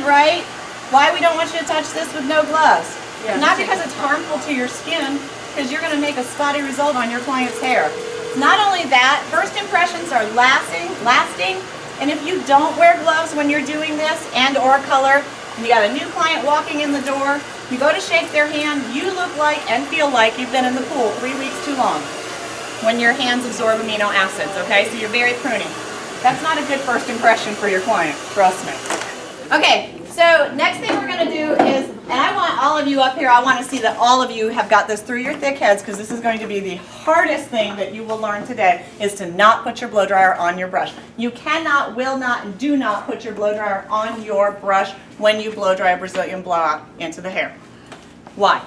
understand, right, why we don't want you to touch this with no gloves. Yeah. Not because it's harmful to your skin, because you're going to make a spotty result on your client's hair. Not only that, first impressions are lasting, and if you don't wear gloves when you're doing this and or color, and you got a new client walking in the door, you go to shake their hand, you look like and feel like you've been in the pool 3 weeks too long when your hands absorb amino acids, okay? So you're very pruny. That's not a good first impression for your client, trust me. Okay, so next thing we're going to do is, and I want all of you up here, I want to see that all of you have got this through your thick heads, because this is going to be the hardest thing that you will learn today, is to not put your blow dryer on your brush. You cannot, will not, and do not put your blow dryer on your brush when you blow dry a Brazilian blowout into the hair. Why?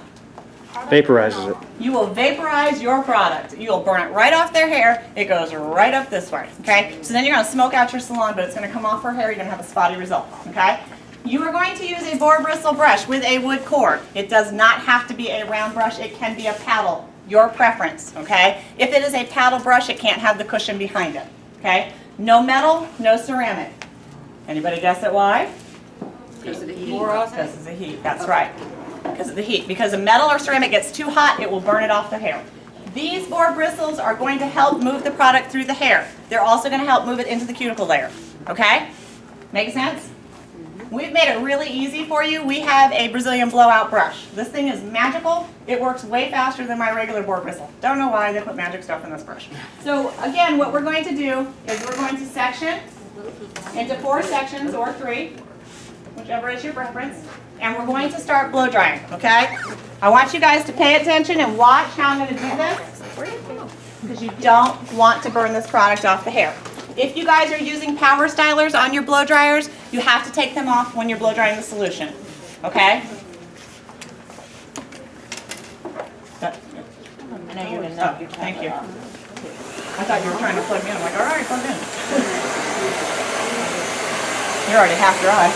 Vaporizes it. You will vaporize your product. You will burn it right off their hair. It goes right up this way, okay? So then you're going to smoke out your salon, but it's going to come off her hair. You're going to have a spotty result, okay? You are going to use a boar bristle brush with a wood core. It does not have to be a round brush. It can be a paddle, your preference, okay? If it is a paddle brush, it can't have the cushion behind it, okay? No metal, no ceramic. Anybody guess at why? Because of the heat. Because of the heat, that's right. Because of the heat. Because a metal or ceramic gets too hot, it will burn it off the hair. These boar bristles are going to help move the product through the hair. They're also going to help move it into the cuticle layer, okay? Make sense? We've made it really easy for you. We have a Brazilian blowout brush. This thing is magical. It works way faster than my regular boar bristle. Don't know why they put magic stuff in this brush. So again, what we're going to do is we're going to section into 4 sections or 3, whichever is your preference, and we're going to start blow drying, okay? I want you guys to pay attention and watch how I'm going to do this, because you don't want to burn this product off the hair. If you guys are using power stylers on your blow dryers, you have to take them off when you're blow drying the solution, okay? I know you didn't know. Oh, thank you. I thought you were trying to plug me in. I'm like, all right, plug in. You're already half dry.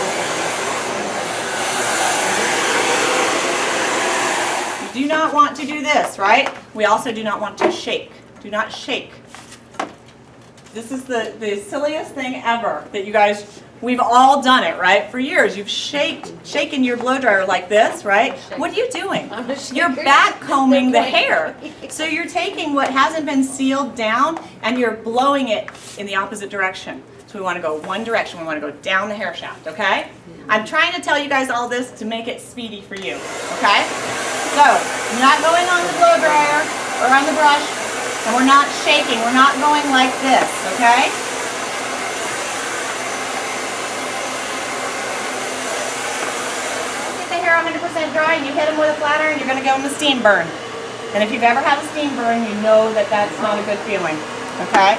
You do not want to do this, right? We also do not want to shake. Do not shake. This is the silliest thing ever that you guys, we've all done it, right? For years, you've shaken your blow dryer like this, right? What are you doing? You're back combing the hair. So you're taking what hasn't been sealed down and you're blowing it in the opposite direction. So we want to go one direction. We want to go down the hair shaft, okay? I'm trying to tell you guys all this to make it speedy for you, okay? So, you're not going on the blow dryer or on the brush, and we're not shaking. We're not going like this, okay? Get the hair 100% dry, and you hit them with a flat iron, you're going to go in the steam burn. And if you've ever had a steam burn, you know that that's not a good feeling, okay?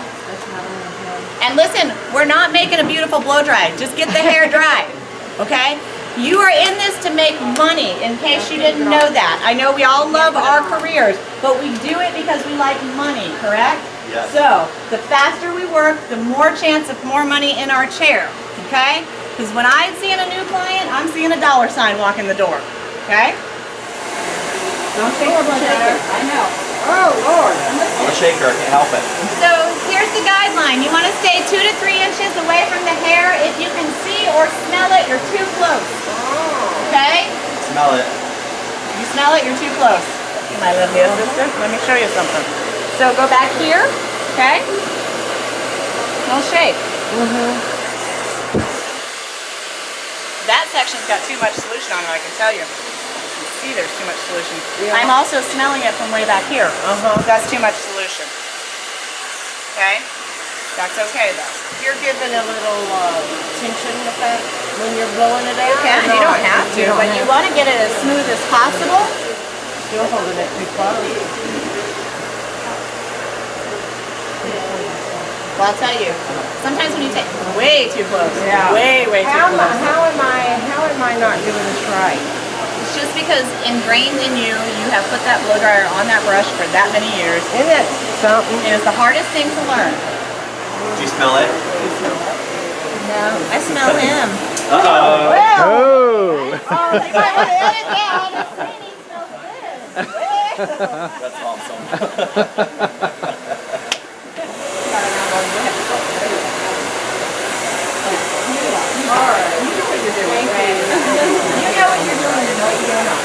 And listen, we're not making a beautiful blow dry. Just get the hair dry, okay? You are in this to make money, in case you didn't know that. I know we all love our careers, but we do it because we like money, correct? Yes. So, the faster we work, the more chance of more money in our chair, okay? Because when I'm seeing a new client, I'm seeing a $ sign walk in the door, okay? Don't shake the blow dryer. I know. Oh, Lord. I'm a shaker, I can't help it. So here's the guideline. You want to stay 2 to 3 inches away from the hair. If you can see or smell it, you're too close. Okay? Smell it. You smell it, you're too close. My lovely assistant, let me show you something. So go back here, okay? Don't shake. That section's got too much solution on it, I can tell you. See, there's too much solution. Yeah. I'm also smelling it from way back here. That's too much solution. Okay? That's okay though. You're giving a little tension effect when you're blowing it out? You don't have to, but you want to get it as smooth as possible. Still holding it too close. Well, I'll tell you, sometimes when you take way too close, way too close. How am I not doing this right? It's just because ingrained in you, you have put that blow dryer on that brush for that many years. Isn't it something? It is the hardest thing to learn. Do you smell it? No, I smell him. Uh-oh. Oh! Like, I want to edit down. It's saying he smells good. That's awesome. All right. You know what you're doing, you know what you're doing.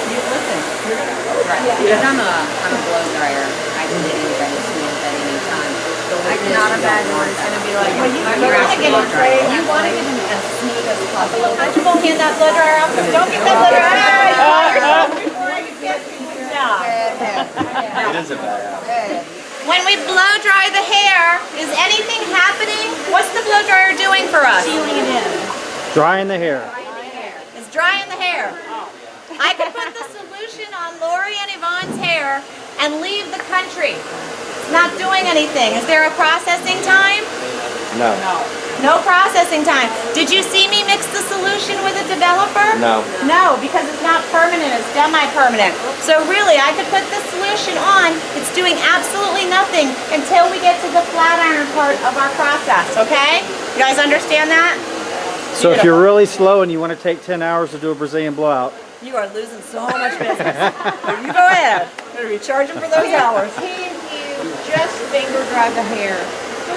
You listen, you're gonna blow dry. Because I'm a blow dryer. I can get anybody to smooth at any time. I cannot imagine what it's gonna be like. Well, you want to get it, you want to get them as smooth as possible. Don't you go hand that blow dryer off? Don't get that blow dryer. Before you get to the job. It is a bad habit. When we blow dry the hair, is anything happening? What's the blow dryer doing for us? Sealing it in. Drying the hair. It's drying the hair. I could put the solution on Lori and Yvonne's hair and leave the country. It's not doing anything. Is there a processing time? No. No processing time. Did you see me mix the solution with a developer? No. No, because it's not permanent, it's semi-permanent. So really, I could put the solution on, it's doing absolutely nothing until we get to the flat iron part of our process, okay? You guys understand that? So if you're really slow and you want to take 10 hours to do a Brazilian blowout, You are losing so much business. You go ahead. You're going to be charging for those hours. Can you just finger dry the hair?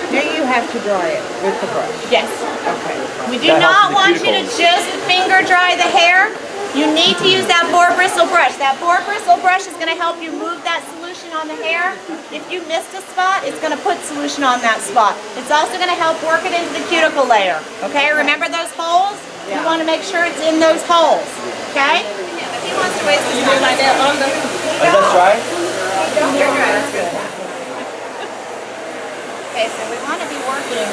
Do you have to dry it with the brush? Yes. Okay. We do not want you to just finger dry the hair. You need to use that boar bristle brush. That boar bristle brush is going to help you move that solution on the hair. If you missed a spot, it's going to put solution on that spot. It's also going to help work it into the cuticle layer. Okay, remember those holes? You want to make sure it's in those holes. Okay? If he wants to waste his time like that on the... Is that dry? You're dry, that's good. Okay, so we want to be working...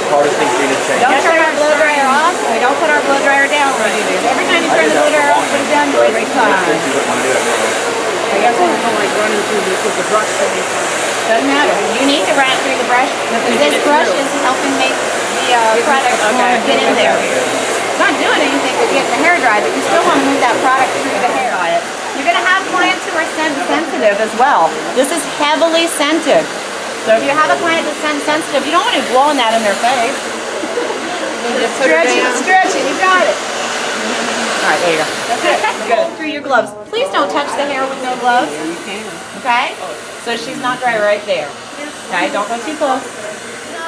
Hardest thing for you to change. Don't turn our blow dryer off. We don't put our blow dryer down when we do this. Every time you turn the blow dryer off, put it down, you waste time. You don't want to do it. I guess I'm going to like running through this with the brush. Doesn't matter. You need to run it through the brush because this brush is helping make the product get in there. It's not doing anything to get the hair dry, but you still want to move that product through the hair. You're going to have clients who are scent sensitive as well. This is heavily scented. So if you have a client that's scent sensitive, you don't want to be blowing that in their face. Stretch it, you got it. All right, there you go. That's it. Good. Through your gloves. Please don't touch the hair with no gloves. Okay? So she's not dry right there. Okay, don't go too close.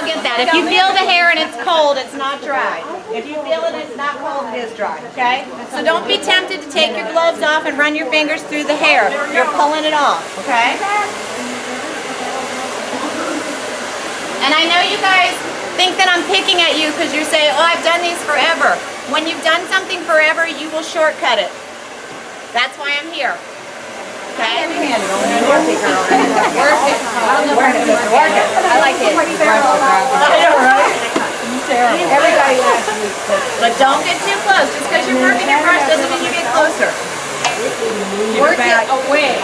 Get that. If you feel the hair and it's cold, it's not dry. If you feel it and it's not cold, it is dry. Okay? So don't be tempted to take your gloves off and run your fingers through the hair. You're pulling it off. Okay? And I know you guys think that I'm picking at you because you say, oh, I've done these forever. When you've done something forever, you will shortcut it. That's why I'm here. Okay? Work it. I like it. I know, right? Terrible. Everybody likes me. But don't get too close. Just because you're working your brush doesn't mean you get closer. Work it away.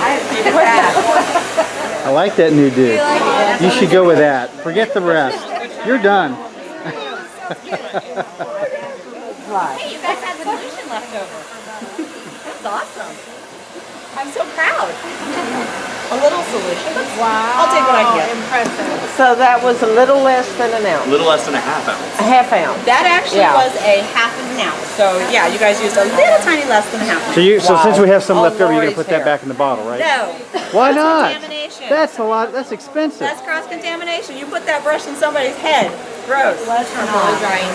I like that new dude. You should go with that. Forget the rest. You're done. Hey, you guys had solution left over. That's awesome. I'm so proud. A little solution. Wow. I'll take what I can get. Impressive. So that was a little less than an ounce. A little less than a half ounce. A half ounce. That actually Yeah. was a half of an ounce. So yeah, you guys used a little tiny less than a half an ounce. So since we have some Oh, left over, you're gonna Lori's put that hair. back in the bottle, right? No. Why not? Contamination. That's a lot. That's expensive. That's cross-contamination. You put that brush in somebody's head. Gross. Blow drying.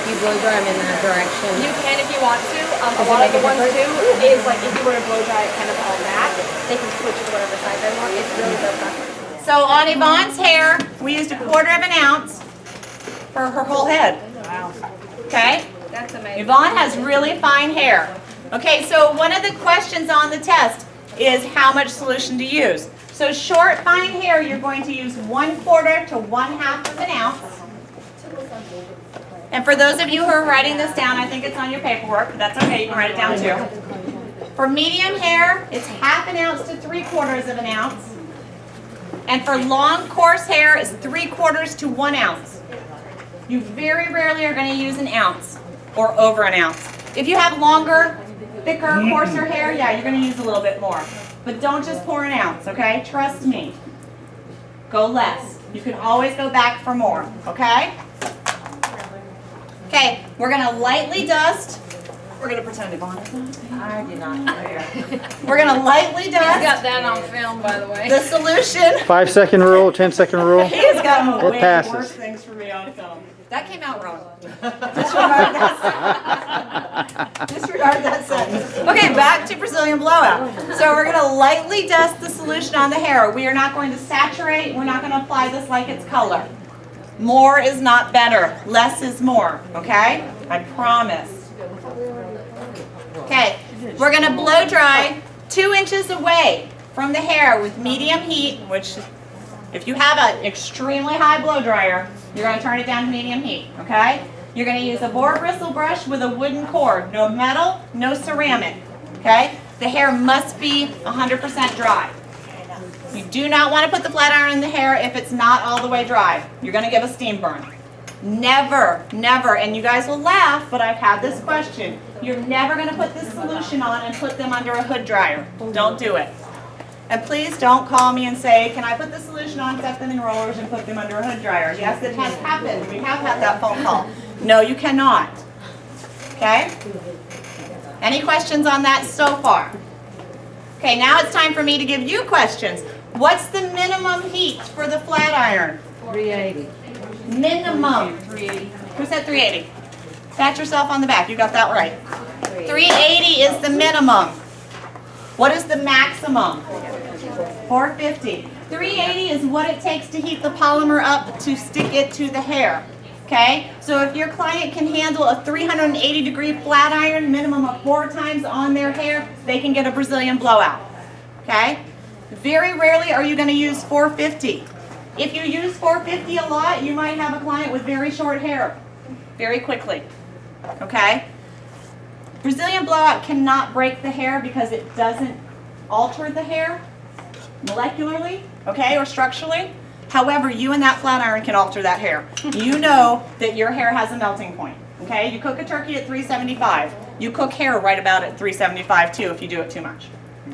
You blow dry them in that direction. You can if you want to. A lot of the ones too is like if you were to blow dry it kind of all back, they can switch to whatever side they want. It's really the preference. So on Yvonne's hair, we used 1/4 of an ounce for her whole head. Wow. Okay? That's amazing. Yvonne has really fine hair. Okay, so one of the questions on the test is how much solution to use. So short, fine hair, you're going to use 1/4 to 1/2 of an ounce. And for those of you who are writing this down, I think it's on your paperwork, but that's okay, you can write it down too. For medium hair, it's 1/2 ounce to 3/4 of an ounce. And for long, coarse hair, it's 3/4 to 1 ounce. You very rarely are going to use an ounce or over an ounce. If you have longer, thicker, coarser hair, yeah, you're going to use a little bit more. But don't just pour an ounce, okay? Trust me. Go less. You can always go back for more, okay? Okay, we're going to lightly dust We're gonna pretend Yvonne is not. I did not care. We're gonna lightly Got dust that on film, by the way. the solution. 5-second rule, 10-second rule. He has got It way passes. worse things for me on film. That came out wrong. Disregard that. Disregard that sentence. Okay, back to Brazilian blowout. So we're gonna lightly dust the solution on the hair. We are not going to saturate. We're not gonna apply this like it's color. More is not better. Less is more. Okay? I promise. Okay, we're gonna blow dry 2 inches away from the hair with medium heat, which if you have an extremely high blow dryer, you're going to turn it down to medium heat, okay? You're going to use a boar bristle brush with a wooden cord. No metal, no ceramic, okay? The hair must be 100% dry. You do not want to put the flat iron in the hair if it's not all the way dry. You're going to give a steam burn. Never, never, and you guys will laugh, but I've had this question. You're never going to put this solution on and put them under a hood dryer. Don't do it. And please don't call me and say, can I put the solution on, set them in rollers, and put them under a hood dryer? Yes, it has happened. We have had that phone call. No, you cannot. Okay? Any questions on that so far? Okay, now it's time for me to give you questions. What's the minimum heat for the flat iron? 380. Minimum. 380. Who said 380? Pat yourself on the back. You got that right. 380 is the minimum. What is the maximum? 450. 380 is what it takes to heat the polymer up to stick it to the hair. Okay? So if your client can handle a 380-degree flat iron minimum of 4 times on their hair, they can get a Brazilian blowout. Okay? Very rarely are you going to use 450. If you use 450 a lot, you might have a client with very short hair very quickly. Okay? Brazilian blowout cannot break the hair because it doesn't alter the hair molecularly, okay, or structurally. However, you and that flat iron can alter that hair. You know that your hair has a melting point, okay? You cook a turkey at 375. You cook hair right about at 375 too if you do it too much,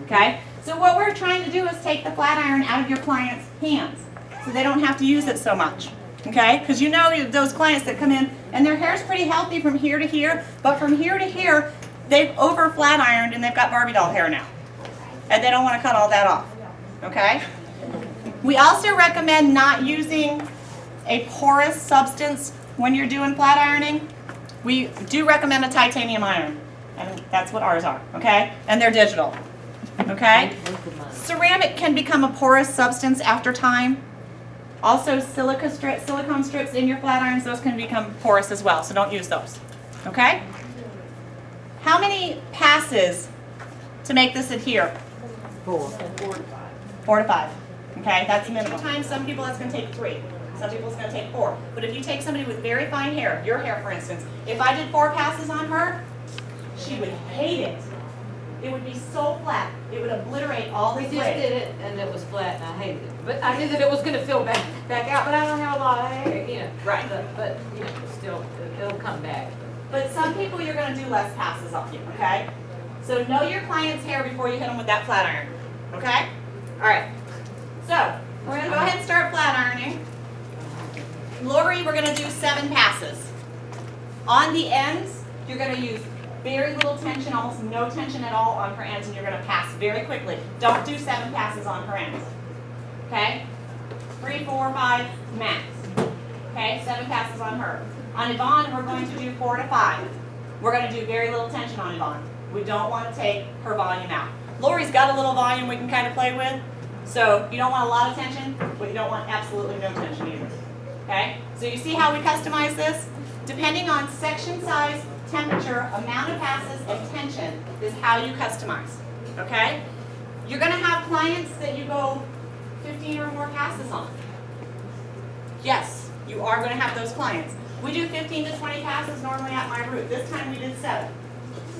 okay? So what we're trying to do is take the flat iron out of your client's hands so they don't have to use it so much, okay? Because you know those clients that come in and their hair's pretty healthy from here to here, but from here to here, they've over flat ironed and they've got Barbie doll hair now. And they don't want to cut all that off, okay? We also recommend not using a porous substance when you're doing flat ironing. We do recommend a titanium iron, and that's what ours are, okay? And they're digital, okay? Ceramic can become a porous substance after time. Also, silicone strips in your flat irons, those can become porous as well, so don't use those, okay? How many passes to make this adhere? 4. 4 to 5. Okay, that's the minimum. Sometimes some people that's going to take 3. Some people it's going to take 4. But if you take somebody with very fine hair, your hair for instance, if I did 4 passes on her, she would hate it. It would be so flat. It would obliterate all the We just flavor. did it and it was flat and I hated it. But I knew that it was going to fill back out, but I don't have a lot of hair, you know. Right. But you know, still, it'll come back. But some people you're going to do less passes on you, okay? So know your client's hair before you hit them with that flat iron, okay? All right. So we're going to go ahead and start flat ironing. Lori, we're going to do 7 passes. On the ends, you're going to use very little tension, almost no tension at all on her ends, and you're going to pass very quickly. Don't do 7 passes on her ends. Okay? 3, 4, 5, max. Okay? 7 passes on her. On Yvonne, we're going to do 4 to 5. We're going to do very little tension on Yvonne. We don't want to take her volume out. Lori's got a little volume we can kind of play with, so you don't want a lot of tension, but you don't want absolutely no tension either. Okay? So you see how we customize this? Depending on section size, temperature, amount of passes, and tension is how you customize. Okay? You're going to have clients that you go 15 or more passes on. Yes, you are going to have those clients. We do 15 to 20 passes normally at my root. This time we did 7.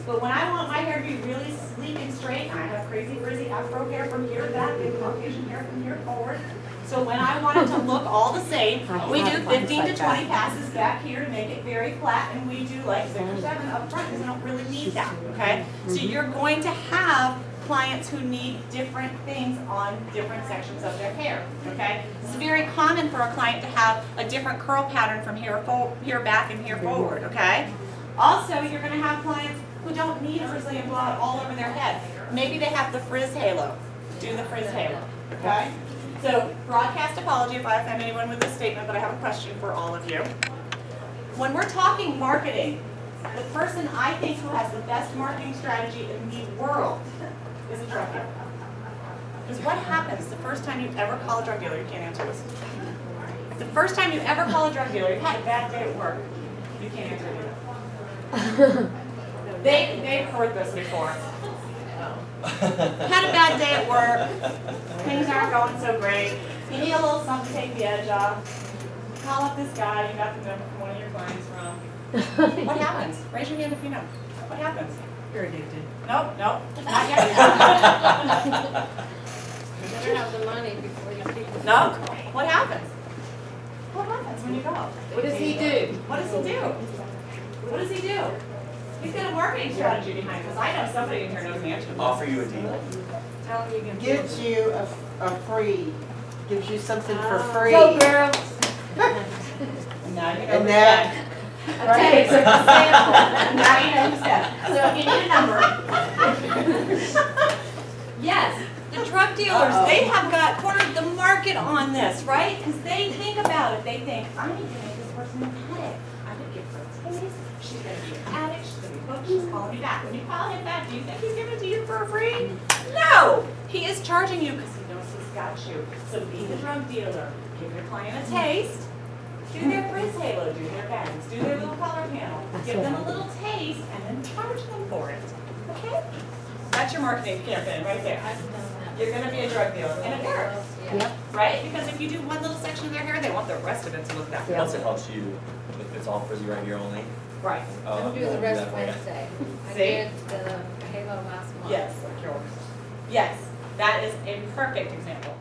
But when I want my hair to be really sleek and straight, and I have crazy frizzy afro hair from here back and Caucasian hair from here forward. So when I want it to look all the same, we do 15 to 20 passes back here to make it very flat, and we do like 6 or 7 up front because I don't really need that, okay? So you're going to have clients who need different things on different sections of their hair, okay? It's very common for a client to have a different curl pattern from here back and here forward, okay? Also, you're going to have clients who don't need frizzly and blowout all over their head. Maybe they have the frizz halo. Do the frizz halo, okay? So broadcast apology if I offend anyone with this statement, but I have a question for all of you. When we're talking marketing, the person I think who has the best marketing strategy in the world is a drug dealer. Because what happens the first time you ever call a drug dealer? You can't answer this. The first time you ever call a drug dealer, you had a bad day at work. You can't answer either. They've heard this before. Had a bad day at work. Things aren't going so great. You need a little something to take the edge off. Call up this guy you got the number from one of your clients from. What happens? Raise your hand if you know. What happens? You're addicted. Nope, nope, not yet. You better have the money before you speak. No. What happens? What happens when you go? What does he do? What does he do? What does he do? He's got a marketing strategy behind this. I know somebody in here knows the answer to this. Offer you a deal. Tell him you can. Gives you a free, gives you something for free. Go, girl. Now you know And who's that- that. Right? It's a sample. Now you know who's that. So if you need a number. Yes, the drug dealers, they have got cornered the market on this, right? Because they think about it. They think, I need to make this person an addict. I could give her a taste. She's going to be an addict. She's going to be hooked. She's calling me back. When you call him back, do you think he's giving it to you for free? No! He is charging you because he knows he's got you. So be the drug dealer. Give your client a taste. Do their frizz halo, do their bangs, do their little color panel. Give them a little taste and then charge them for it. Okay? That's your marketing campaign right there. You're going to be a drug dealer. And it works. Yep. Right? Because if you do one little section of their hair, they want the rest of it to look that good. Plus it helps you if it's all frizzy right here only. Right. I'm doing the I'll rest that for you. Wednesday. I See? did the halo last month. Yes. Yes. That is a perfect example.